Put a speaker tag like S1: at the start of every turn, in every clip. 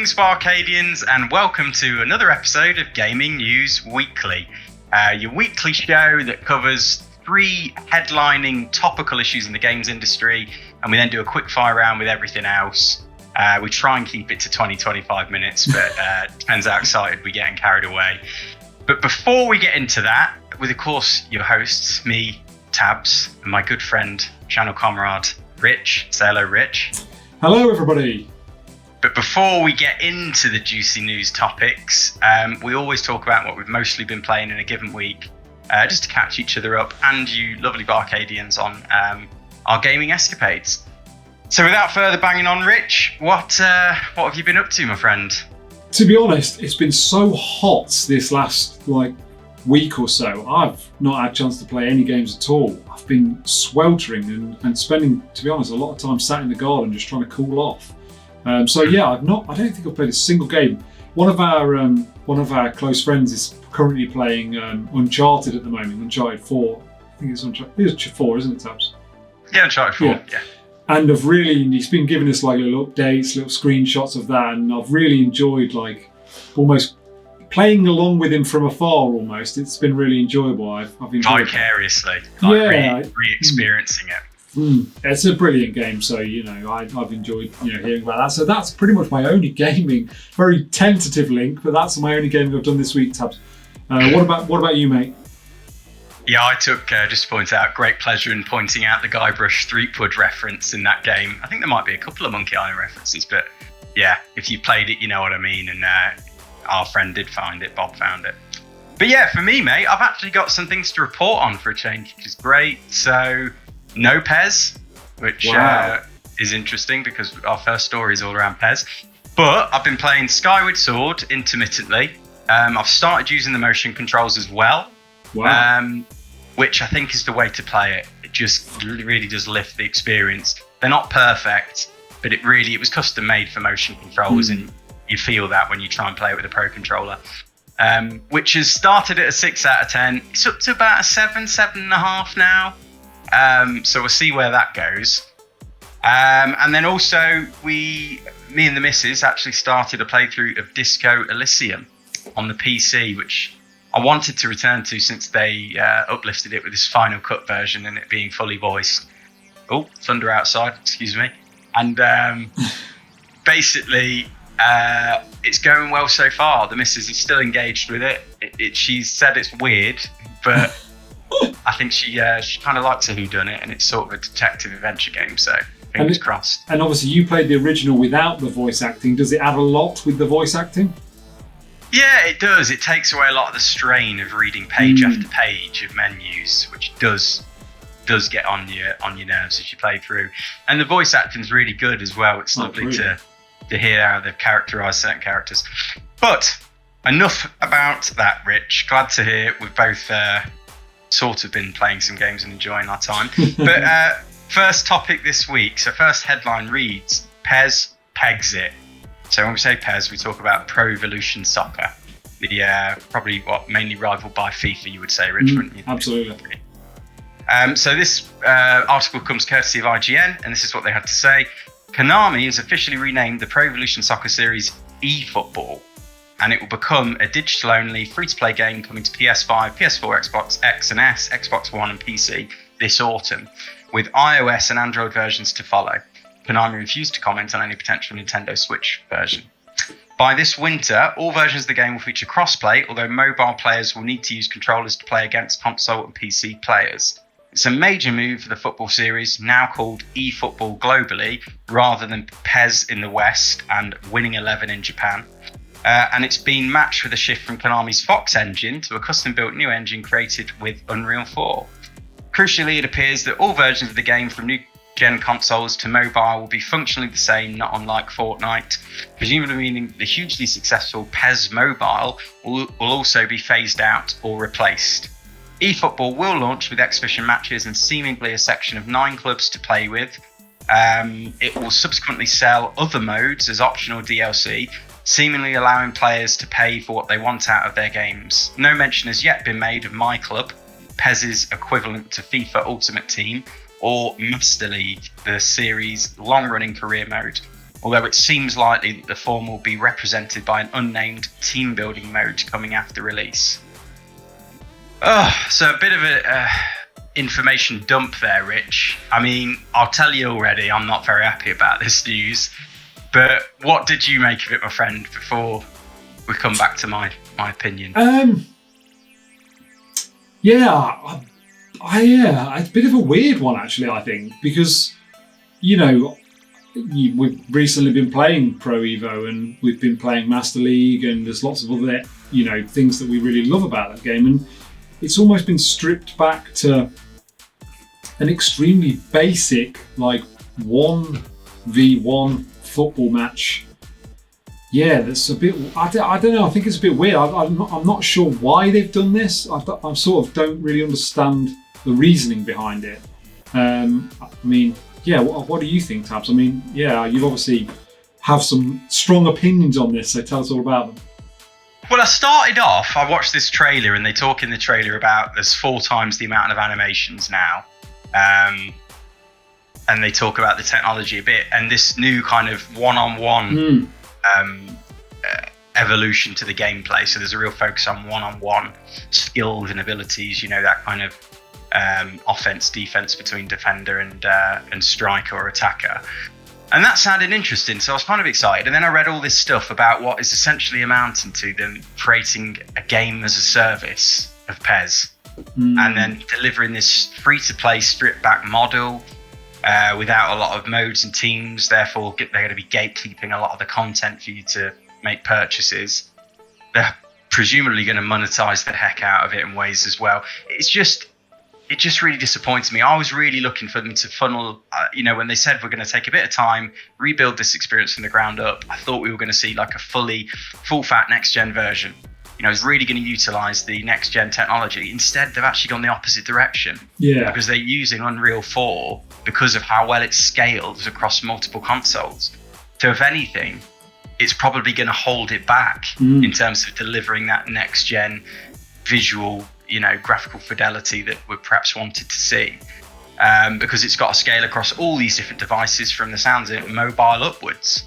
S1: Greetings, BArcadians, and welcome to another episode of Gaming News Weekly, your weekly show that covers 3 headlining topical issues in the games industry, and we then do a quick fire round with everything else. We try and keep it to 20-25 minutes, but depends how excited we get and carried away. But before we get into that, with of course your hosts, me, Tabs, and my good friend, channel comrade, Rich. Say hello, Rich.
S2: Hello, everybody.
S1: But before we get into the juicy news topics, we always talk about what we've mostly been playing in a given week, just to catch each other up and you lovely BArcadians on our gaming escapades. So without further banging on, Rich, what have you been up to, my friend?
S2: To be honest, it's been so hot this last week or so. I've not had a chance to play any games at all. I've been sweltering and spending, to be honest, a lot of time sat in the garden just trying to cool off. I don't think I've played a single game. One of our close friends is currently playing Uncharted at the moment, Uncharted 4. I think it's Uncharted. It's 4, isn't it, Tabs?
S1: Yeah, Uncharted 4, yeah.
S2: And he's been giving us little updates, little screenshots of that, and I've really enjoyed almost playing along with him from afar almost. It's been really enjoyable. I've enjoyed
S1: vicariously, re-experiencing it.
S2: It's a brilliant game, so I've enjoyed hearing about that. So that's pretty much my only gaming, very tentative link, but that's my only gaming I've done this week, Tabs. What about you, mate?
S1: Yeah, I took, just to point out, great pleasure in pointing out the Guybrush Threepwood reference in that game. I think there might be a couple of Monkey Island references, but yeah, if you played it, you know what I mean. And our friend did find it, Bob found it. But yeah, for me, mate, I've actually got some things to report on for a change, which is great. So, no PES, which is interesting because our first story is all around PES. But I've been playing Skyward Sword intermittently. I've started using the motion controls as well.
S2: Wow.
S1: Which I think is the way to play it. It just really does lift the experience. They're not perfect, but it was custom made for motion controls, and you feel that when you try and play it with a pro controller. Which has started at a 6 out of 10. It's up to about a 7.5 now. So we'll see where that goes. And then also me and the missus actually started a playthrough of Disco Elysium on the PC, which I wanted to return to since they uplifted it with this Final Cut version and it being fully voiced. Oh, thunder outside, excuse me. And basically, it's going well so far. The missus is still engaged with it. She said it's weird, but I think she kind of likes a whodunit, and it's sort of a detective adventure game, so fingers crossed.
S2: And obviously you played the original without the voice acting. Does it add a lot with the voice acting?
S1: Yeah, it does. It takes away a lot of the strain of reading page after page of menus, which does get on your nerves as you play through. And the voice acting's really good as well. It's lovely to hear how they've characterised certain characters. But enough about that, Rich. Glad to hear we've both sort of been playing some games and enjoying our time. But first topic this week. So first headline reads, PES pegs it. So when we say PES, we talk about Pro Evolution Soccer. The probably mainly rivaled by FIFA, you would say, Rich, wouldn't you?
S2: Absolutely.
S1: So this article comes courtesy of IGN, and this is what they had to say. Konami has officially renamed the Pro Evolution Soccer series eFootball, and it will become a digital-only free-to-play game coming to PS5, PS4, Xbox X and S, Xbox One and PC this autumn, with iOS and Android versions to follow. Konami refused to comment on any potential Nintendo Switch version. By this winter, all versions of the game will feature crossplay, although mobile players will need to use controllers to play against console and PC players. It's a major move for the football series, now called eFootball globally, rather than PES in the West and Winning 11 in Japan. And it's been matched with a shift from Konami's Fox engine to a custom-built new engine created with Unreal 4. Crucially, it appears that all versions of the game from new-gen consoles to mobile will be functionally the same, not unlike Fortnite, presumably meaning the hugely successful PES Mobile will also be phased out or replaced. eFootball will launch with exhibition matches and seemingly a section of 9 clubs to play with. It will subsequently sell other modes as optional DLC, seemingly allowing players to pay for what they want out of their games. No mention has yet been made of My Club, PES's equivalent to FIFA Ultimate Team, or Master League, the series' long-running career mode. although it seems likely that the form will be represented by an unnamed team building mode coming after release. So a bit of a information dump there, Rich. I mean, I'll tell you already, I'm not very happy about this news, but what did you make of it, my friend, before we come back to my opinion?
S2: Yeah, it's a bit of a weird one, actually, I think, because, we've recently been playing Pro Evo and we've been playing Master League, and there's lots of other, things that we really love about that game, and it's almost been stripped back to an extremely basic, 1v1 football match. Yeah, that's a bit. I don't know. I think it's a bit weird. I'm not sure why they've done this. I sort of don't really understand the reasoning behind it. I mean, yeah. What do you think, Tabs? I mean, yeah, you obviously have some strong opinions on this. So tell us all about them.
S1: Well, I watched this trailer, and they talk in the trailer about there's 4 times the amount of animations now. And they talk about the technology a bit, and this new kind of one-on-one evolution to the gameplay. So there's a real focus on one-on-one skills and abilities, that kind of offense, defense between defender and striker or attacker. And that sounded interesting, so I was kind of excited. And then I read all this stuff about what is essentially amounting to them creating a game as a service of PES, and then delivering this free-to-play stripped-back model without a lot of modes and teams. Therefore, they're going to be gatekeeping a lot of the content for you to make purchases. They're presumably going to monetize the heck out of it in ways as well. It just really disappoints me. I was really looking for them to funnel, when they said we're going to take a bit of time, rebuild this experience from the ground up. I thought we were going to see like a full-fat next-gen version. Is really going to utilize the next-gen technology. Instead, they've actually gone the opposite direction. Yeah. Because they're using Unreal 4 because of how well it's scaled across multiple consoles. So if anything, it's probably going to hold it back in terms of delivering that next-gen visual, graphical fidelity that we perhaps wanted to see. Because it's got to scale across all these different devices from the sounds of it, mobile upwards.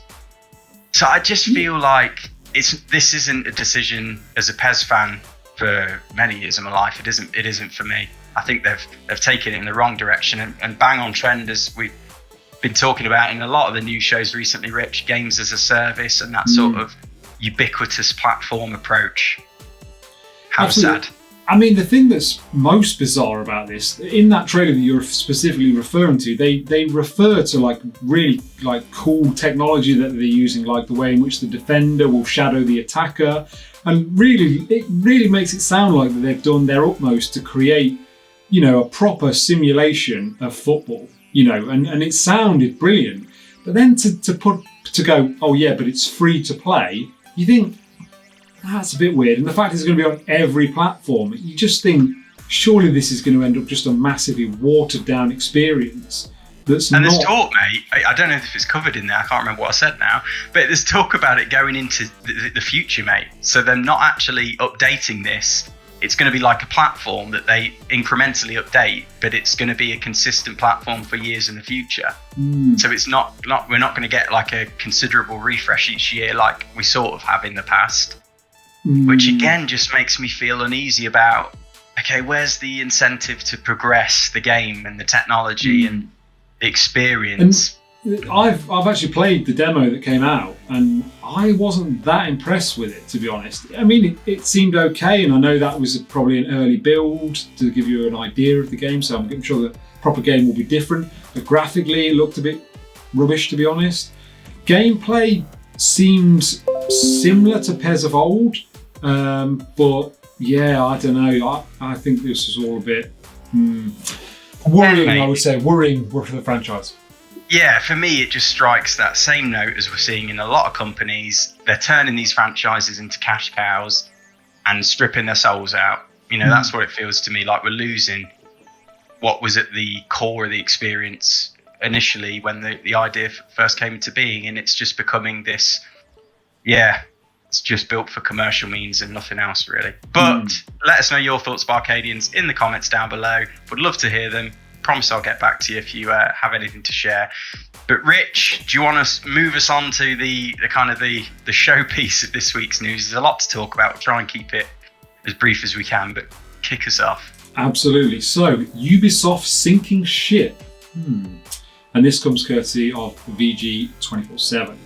S1: So I just feel like this isn't a decision as a PES fan for many years of my life. It isn't for me. I think they've taken it in the wrong direction and bang on trend, as we've been talking about in a lot of the news shows recently, Rich, games as a service and that sort of ubiquitous platform approach. How
S2: Absolutely.
S1: Sad.
S2: I mean, the thing that's most bizarre about this, in that trailer that you're specifically referring to, they refer to really cool technology that they're using, like the way in which the defender will shadow the attacker, and it really makes it sound like that they've done their utmost to create, a proper simulation of football, and it sounded brilliant. But then to go, oh yeah, but it's free to play, you think, that's a bit weird. And the fact it's going to be on every platform, you just think, surely this is going to end up just a massively watered down experience. There's
S1: talk, mate. I don't know if it's covered in there. I can't remember what I said now. But there's talk about it going into the future, mate. So they're not actually updating this. It's going to be like a platform that they incrementally update, but it's going to be a consistent platform for years in the future. So it's not we're not going to get like a considerable refresh each year like we sort of have in the past. Which again just makes me feel uneasy about, okay, where's the incentive to progress the game and the technology and the experience?
S2: And I've actually played the demo that came out, and I wasn't that impressed with it, to be honest. I mean, it seemed okay, and I know that was probably an early build to give you an idea of the game, so I'm sure the proper game will be different. But graphically, it looked a bit rubbish, to be honest. Gameplay seems similar to PES of old. But yeah, I don't know. I think this is all a bit worrying. I would say worrying for the franchise.
S1: Yeah, for me, it just strikes that same note as we're seeing in a lot of companies. They're turning these franchises into cash cows and stripping their souls out. That's what it feels to me. Like we're losing what was at the core of the experience initially when the idea first came into being, and it's just becoming this. Yeah. It's just built for commercial means and nothing else, really. But let us know your thoughts, BArcadians, in the comments down below. Would love to hear them. promise I'll get back to you if you have anything to share. But Rich, do you want to move us on to the kind of the showpiece of this week's news? There's a lot to talk about. We'll try and keep it as brief as we can, but kick us off.
S2: Absolutely. So, Ubisoft sinking ship. And this comes courtesy of VG 24/7.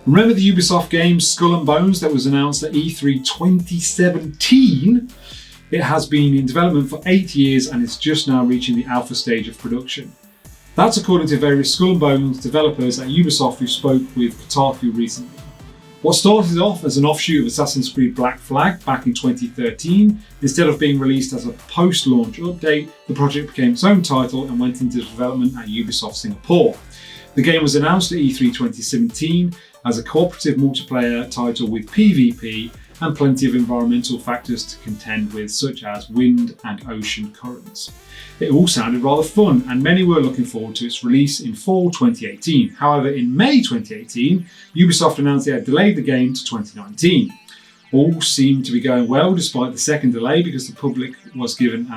S2: Remember the Ubisoft game Skull and Bones that was announced at E3 2017? It has been in development for 8 years and is just now reaching the alpha stage of production. That's according to various Skull and Bones developers at Ubisoft who spoke with Kotaku recently. What started off as an offshoot of Assassin's Creed Black Flag back in 2013, instead of being released as a post-launch update, the project became its own title and went into development at Ubisoft Singapore. The game was announced at E3 2017 as a cooperative multiplayer title with PvP and plenty of environmental factors to contend with, such as wind and ocean currents. It all sounded rather fun, and many were looking forward to its release in fall 2018. However, in May 2018, Ubisoft announced they had delayed the game to 2019. All seemed to be going well despite the second delay, because the public was given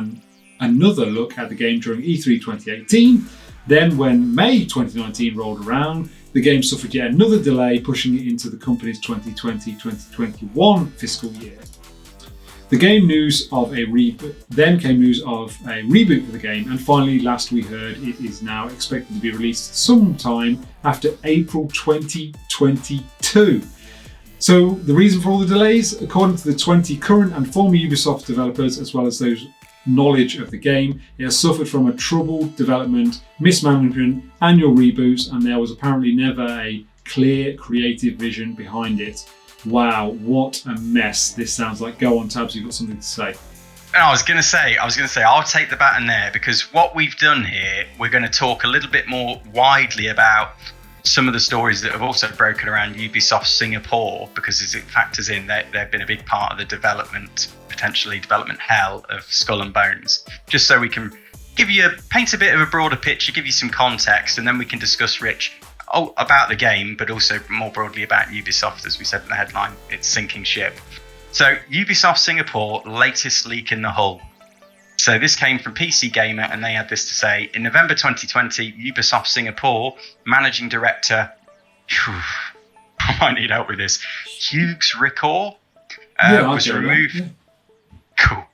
S2: another look at the game during E3 2018. Then, when May 2019 rolled around, the game suffered yet another delay, pushing it into the company's 2020-2021 fiscal year. Then came news of a reboot of the game, and finally last we heard it is now expected to be released sometime after April 2022. So the reason for all the delays, according to the 20 current and former Ubisoft developers, as well as those knowledge of the game, it has suffered from a troubled development, mismanagement, annual reboots, and there was apparently never a clear creative vision behind it. Wow, what a mess this sounds like. Go on, Tabs, you've got something to say.
S1: I was going to say, I'll take the baton there, because what we've done here, we're going to talk a little bit more widely about some of the stories that have also broken around Ubisoft Singapore, because as it factors in, they've been a big part of the potentially development hell of Skull and Bones. Just so we can paint a bit of a broader picture, give you some context, and then we can discuss, Rich, about the game, but also more broadly about Ubisoft, as we said in the headline, its sinking ship. So Ubisoft Singapore, latest leak in the hull. So this came from PC Gamer, and they had this to say: in November 2020, Ubisoft Singapore managing director, I might need help with this, Hugues Ricord, was removed. Yeah. Cool.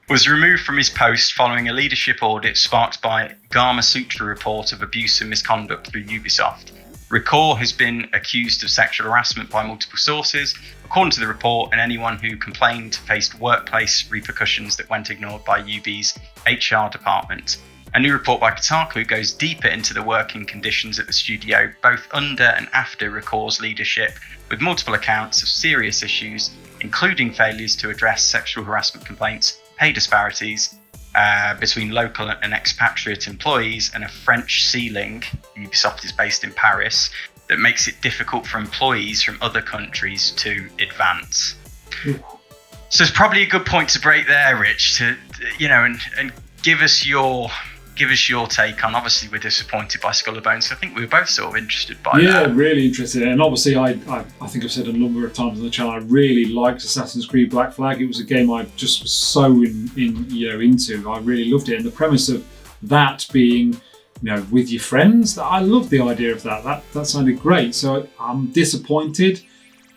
S1: Was removed from his post following a leadership audit sparked by Gamma Sutra report of abuse and misconduct through Ubisoft. Ricord has been accused of sexual harassment by multiple sources. According to the report, and anyone who complained faced workplace repercussions that went ignored by UB's HR department. A new report by Kotaku goes deeper into the working conditions at the studio, both under and after Ricord's leadership, with multiple accounts of serious issues, including failures to address sexual harassment complaints, pay disparities between local and expatriate employees, and a French ceiling. Ubisoft is based in Paris, that makes it difficult for employees from other countries to advance. So it's probably a good point to break there, Rich, to and give us your take on. Obviously, we're disappointed by Skull and Bones. So I think we were both sort of interested by that.
S2: Yeah, really interested. And obviously, I think I've said a number of times on the channel, I really liked Assassin's Creed Black Flag. It was a game I just was so into. I really loved it. And the premise of that being, with your friends, I loved the idea of that. That sounded great. So I'm disappointed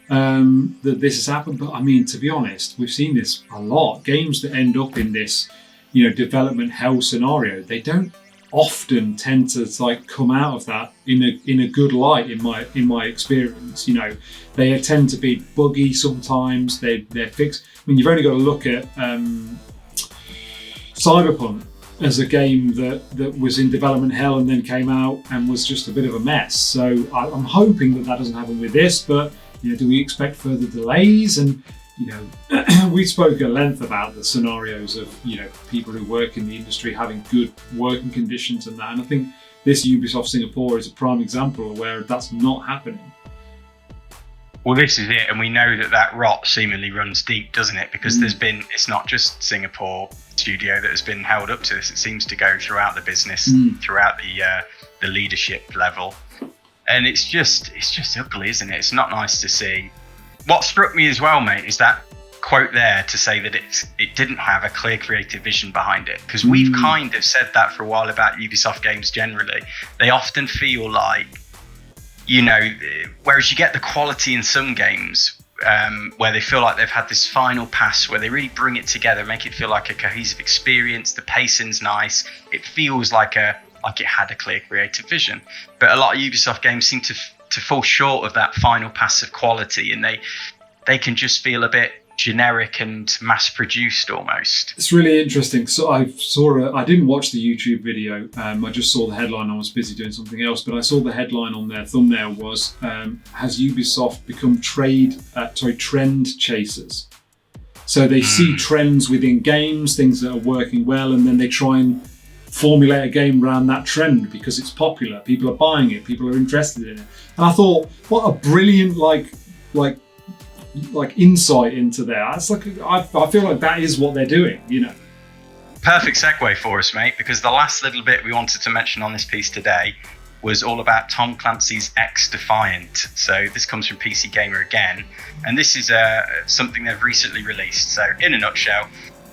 S2: that this has happened. But I mean, to be honest, we've seen this a lot. Games that end up in this development hell scenario, they don't often tend to come out of that in a good light. In my experience, they tend to be buggy sometimes. They're fixed. I mean, you've only got to look at Cyberpunk as a game that was in development hell and then came out and was just a bit of a mess. So I'm hoping that doesn't happen with this. But do we expect further delays? And we spoke at length about the scenarios of people who work in the industry having good working conditions and that, and I think this Ubisoft Singapore is a prime example of where that's not happening.
S1: Well, this is it, and we know that rot seemingly runs deep, doesn't it? Because it's not just Singapore studio that has been held up to this. It seems to go throughout the business, throughout the leadership level, and it's just ugly, isn't it? It's not nice to see. What struck me as well, mate, is that quote there to say that it didn't have a clear creative vision behind it, because we've kind of said that for a while about Ubisoft games generally. They often feel like, whereas you get the quality in some games where they feel like they've had this final pass where they really bring it together, make it feel like a cohesive experience. The pacing's nice. It feels like it had a clear creative vision. But a lot of Ubisoft games seem to fall short of that final pass of quality, and they can just feel a bit generic and mass-produced almost.
S2: It's really interesting. So I didn't watch the YouTube video. I just saw the headline. I was busy doing something else, but I saw the headline on their thumbnail was, has Ubisoft become trend chasers? So they see trends within games, things that are working well, and then they try and formulate a game around that trend because it's popular. People are buying it. People are interested in it. And I thought, what a brilliant insight into there. It's like I feel like that is what they're doing,
S1: Perfect segue for us, mate, because the last little bit we wanted to mention on this piece today was all about Tom Clancy's X-Defiant. So this comes from PC Gamer again, and this is something they've recently released. So in a nutshell,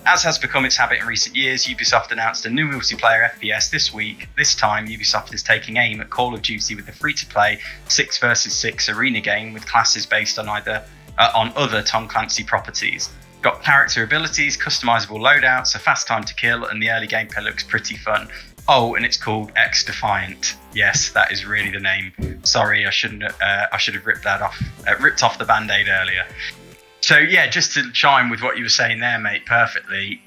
S1: as has become its habit in recent years, Ubisoft announced a new multiplayer FPS this week. This time, Ubisoft is taking aim at Call of Duty with a free-to-play 6 vs 6 arena game with classes based on other Tom Clancy properties. Got character abilities, customizable loadouts, a fast time to kill, and the early gameplay looks pretty fun. Oh, and it's called X-Defiant. Yes, that is really the name. Sorry, I should have ripped off the band-aid earlier. So yeah, just to chime with what you were saying there, mate, perfectly.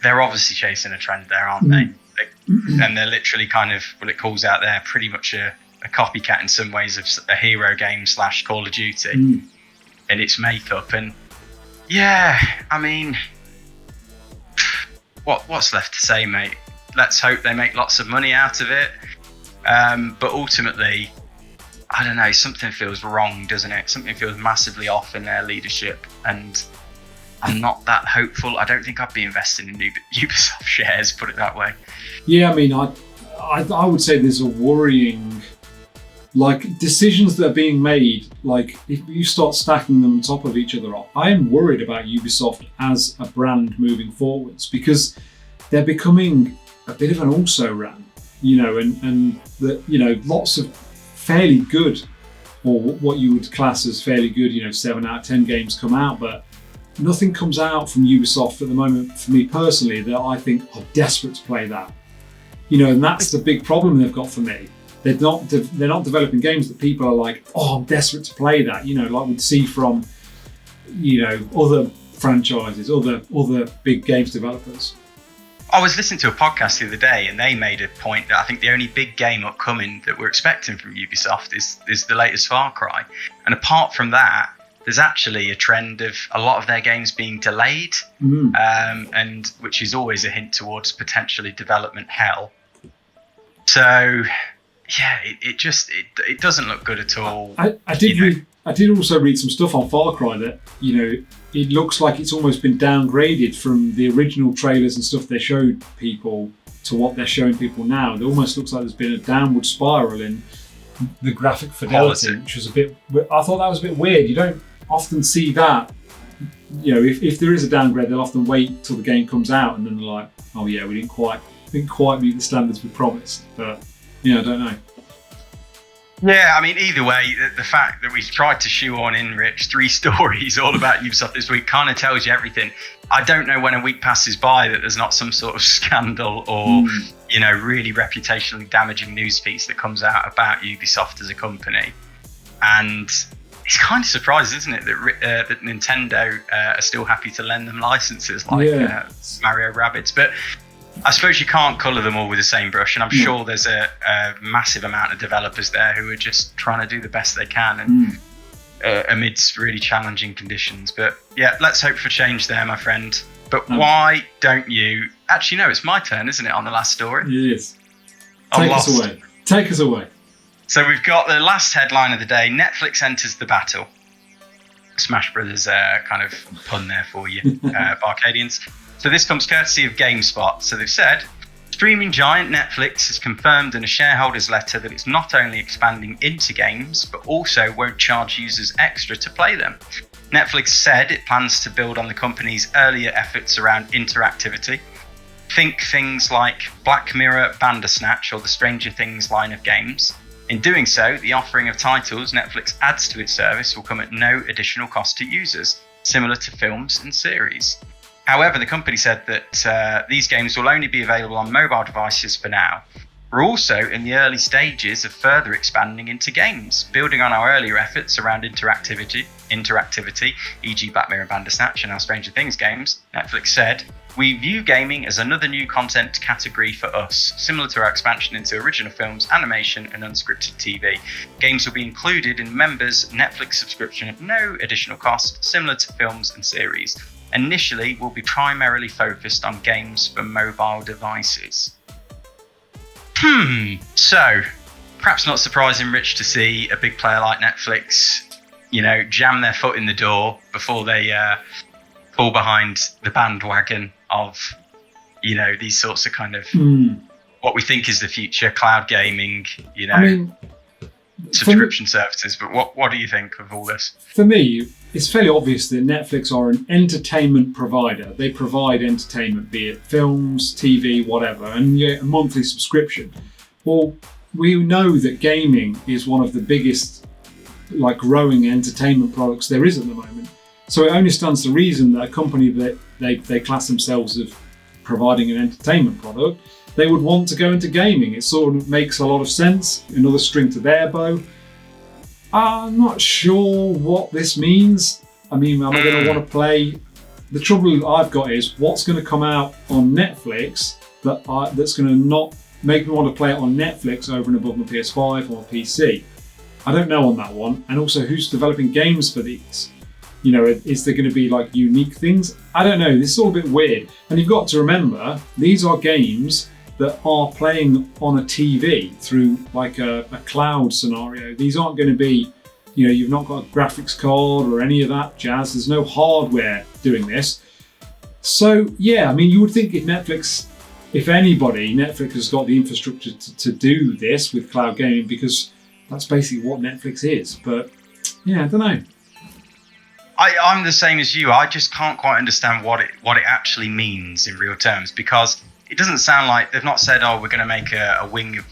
S1: They're obviously chasing a trend there, aren't they? And they're literally kind of, what it calls out there, pretty much a copycat in some ways of a hero game / Call of Duty in its makeup. And yeah, I mean, what's left to say, mate? Let's hope they make lots of money out of it. But ultimately, I don't know, something feels wrong, doesn't it? Something feels massively off in their leadership, and I'm not that hopeful. I don't think I'd be investing in Ubisoft shares, put it that way. Yeah,
S2: I mean, I would say there's a worrying, decisions that are being made, if you start stacking them on top of each other, I am worried about Ubisoft as a brand moving forwards, because they're becoming a bit of an also-ran, and lots of fairly good, or what you would class as fairly good, 7 out of 10 games come out, but nothing comes out from Ubisoft at the moment, for me personally, that I think are desperate to play that. And that's the big problem they've got for me. They're not developing games that people are like, oh, I'm desperate to play that, like we'd see from, other franchises, other big games developers.
S1: I was listening to a podcast the other day, and they made a point that I think the only big game upcoming that we're expecting from Ubisoft is the latest Far Cry. And apart from that, there's actually a trend of a lot of their games being delayed, and which is always a hint towards potentially development hell. So, yeah, it doesn't look good at all.
S2: I did also read some stuff on Far Cry that, it looks like it's almost been downgraded from the original trailers and stuff they showed people to what they're showing people now. It almost looks like there's been a downward spiral in the graphic fidelity, which was I thought that was a bit weird. You don't often see that. If there is a downgrade, they'll often wait till the game comes out and then they're like, oh yeah, we didn't quite meet the standards we promised. But I don't know.
S1: Yeah, I mean, either way, the fact that we've tried to shoehorn in, Rich, 3 stories all about Ubisoft this week kind of tells you everything. I don't know when a week passes by that there's not some sort of scandal or, really reputationally damaging news piece that comes out about Ubisoft as a company. And it's kind of surprising, isn't it, that Nintendo are still happy to lend them licenses like Mario Rabbids. But I suppose you can't colour them all with the same brush, and I'm sure there's a massive amount of developers there who are just trying to do the best they can and amidst really challenging conditions. But yeah, let's hope for change there, my friend. But why don't you... Actually, no, it's my turn, isn't it, on the last story?
S2: It is. Take us away.
S1: So we've got the last headline of the day. Netflix enters the battle. Smash Brothers kind of pun there for you, BArcadians. So this comes courtesy of GameSpot. So they've said, streaming giant Netflix has confirmed in a shareholder's letter that it's not only expanding into games, but also won't charge users extra to play them. Netflix said it plans to build on the company's earlier efforts around interactivity. Think things like Black Mirror, Bandersnatch, or the Stranger Things line of games. In doing so, the offering of titles Netflix adds to its service will come at no additional cost to users, similar to films and series. However, the company said that these games will only be available on mobile devices for now. We're also in the early stages of further expanding into games, building on our earlier efforts around interactivity, e.g. Black Mirror and Bandersnatch and our Stranger Things games. Netflix said, "We view gaming as another new content category for us, similar to our expansion into original films, animation and unscripted TV. Games will be included in members' Netflix subscription at no additional cost, similar to films and series. Initially, we'll be primarily focused on games for mobile devices." So, perhaps not surprising, Rich, to see a big player like Netflix, jam their foot in the door before they fall behind the bandwagon of, these sorts of kind of what we think is the future, cloud gaming, subscription services. But what do you think of all this?
S2: For me, it's fairly obvious that Netflix are an entertainment provider. They provide entertainment, be it films, TV, whatever, and you get a monthly subscription. Well, we know that gaming is one of the biggest growing entertainment products there is at the moment. So it only stands to reason that a company that they class themselves as providing an entertainment product, they would want to go into gaming. It sort of makes a lot of sense. Another string to their bow. I'm not sure what this means. I mean, am I going to want to play? The trouble I've got is what's going to come out on Netflix that's going to not make me want to play it on Netflix over and above my PS5 or PC. I don't know on that one. And also, who's developing games for these? Is there going to be unique things? I don't know. This is all a bit weird. And you've got to remember, these are games that are playing on a TV through a cloud scenario. These aren't going to be, you've not got a graphics card or any of that jazz. There's no hardware doing this. So yeah, I mean, you would think Netflix has got the infrastructure to do this with cloud gaming, because that's basically what Netflix is. But yeah, I don't know.
S1: I'm the same as you. I just can't quite understand what it actually means in real terms, because it doesn't sound like they've not said, we're going to make a wing of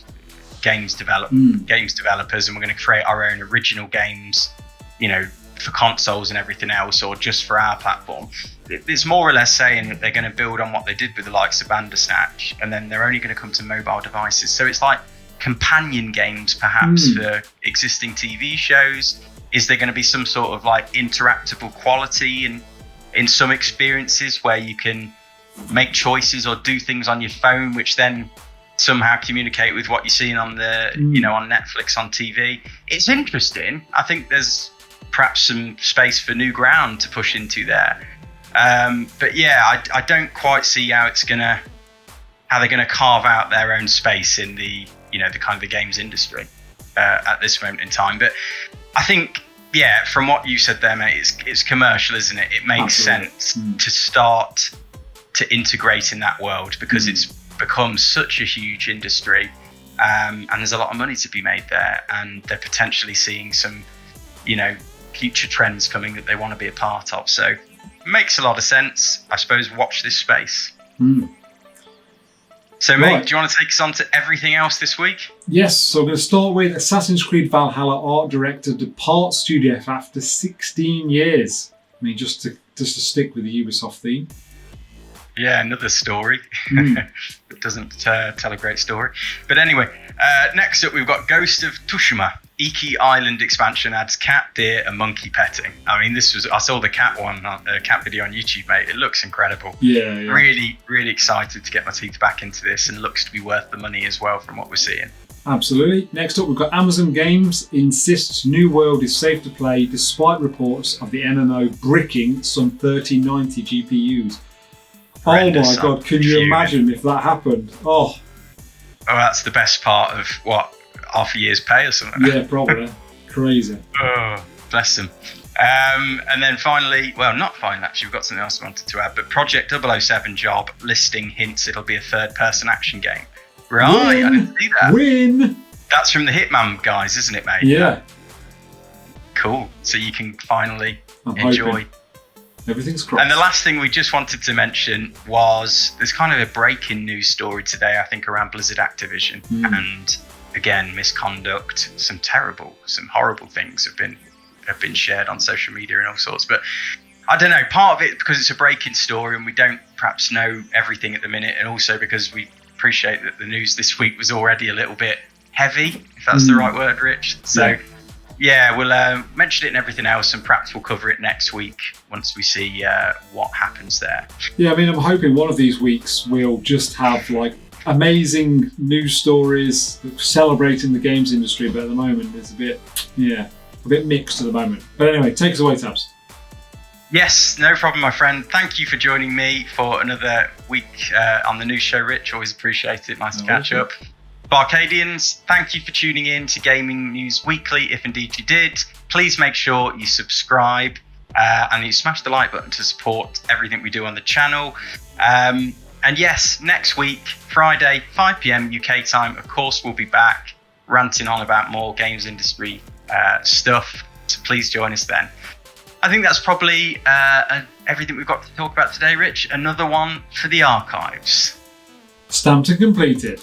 S1: games developers and we're going to create our own original games, for consoles and everything else, or just for our platform. It's more or less saying that they're going to build on what they did with the likes of Bandersnatch, and then they're only going to come to mobile devices. So it's like companion games, perhaps, for existing TV shows. Is there going to be some sort of interactable quality in some experiences where you can make choices or do things on your phone, which then somehow communicate with what you're seeing on the, on Netflix, on TV? It's interesting. I think there's perhaps some space for new ground to push into there. But yeah, I don't quite see how they're gonna carve out their own space in the, the kind of the games industry at this moment in time. But I think, yeah, from what you said there, mate, it's commercial, isn't it? It makes sense to start to integrate in that world, because it's become such a huge industry, and there's a lot of money to be made there, and they're potentially seeing some, future trends coming that they want to be a part of. So it makes a lot of sense. I suppose watch this space. So, mate, do you want to take us on to everything else this week?
S2: Yes, so we're going to start with Assassin's Creed Valhalla art director departs studio after 16 years. I mean, just to stick with the Ubisoft theme.
S1: Yeah, another story. It doesn't tell a great story. But anyway, next up we've got Ghost of Tsushima. Iki Island expansion adds cat, deer and monkey petting. I mean, I saw the cat video on YouTube, mate. It looks incredible. Yeah. Really, really excited to get my teeth back into this, and looks to be worth the money as well from what we're seeing.
S2: Absolutely. Next up, we've got Amazon Games insists New World is safe to play despite reports of the MMO bricking some 3090 GPUs. Oh my God, can you imagine if that happened? Oh,
S1: that's the best part of what, half a year's pay or something?
S2: Yeah, probably. Crazy.
S1: Oh, bless them. And then finally, well, not finally, actually, we've got something else I wanted to add, but Project 007 job listing hints it'll be a third-person action game. Right, I didn't see that.
S2: Win!
S1: That's from the Hitman guys, isn't it, mate?
S2: Yeah.
S1: Cool. So you can finally
S2: I'm
S1: enjoy.
S2: hoping. Everything's crossed.
S1: And the last thing we just wanted to mention was there's kind of a breaking news story today, I think, around Blizzard Activision. And again, misconduct, some horrible things have been shared on social media and all sorts. But I don't know, part of it because it's a breaking story and we don't perhaps know everything at the minute, and also because we appreciate that the news this week was already a little bit heavy, if that's the right word, Rich. So yeah, we'll mention it and everything else, and perhaps we'll cover it next week once we see what happens there.
S2: Yeah, I mean, I'm hoping one of these weeks we'll just have like amazing news stories celebrating the games industry, but at the moment it's a bit mixed at the moment. But anyway, take us away, Tabs.
S1: Yes, no problem, my friend. Thank you for joining me for another week on the news show, Rich. Always appreciate it. Nice to catch up. BArcadians, thank you for tuning in to Gaming News Weekly, if indeed you did. Please make sure you subscribe and you smash the like button to support everything we do on the channel. And yes, next week, Friday, 5 p.m. UK time, of course, we'll be back ranting on about more games industry stuff. So please join us then. I think that's probably everything we've got to talk about today, Rich. Another one for the archives.
S2: Stamped and completed.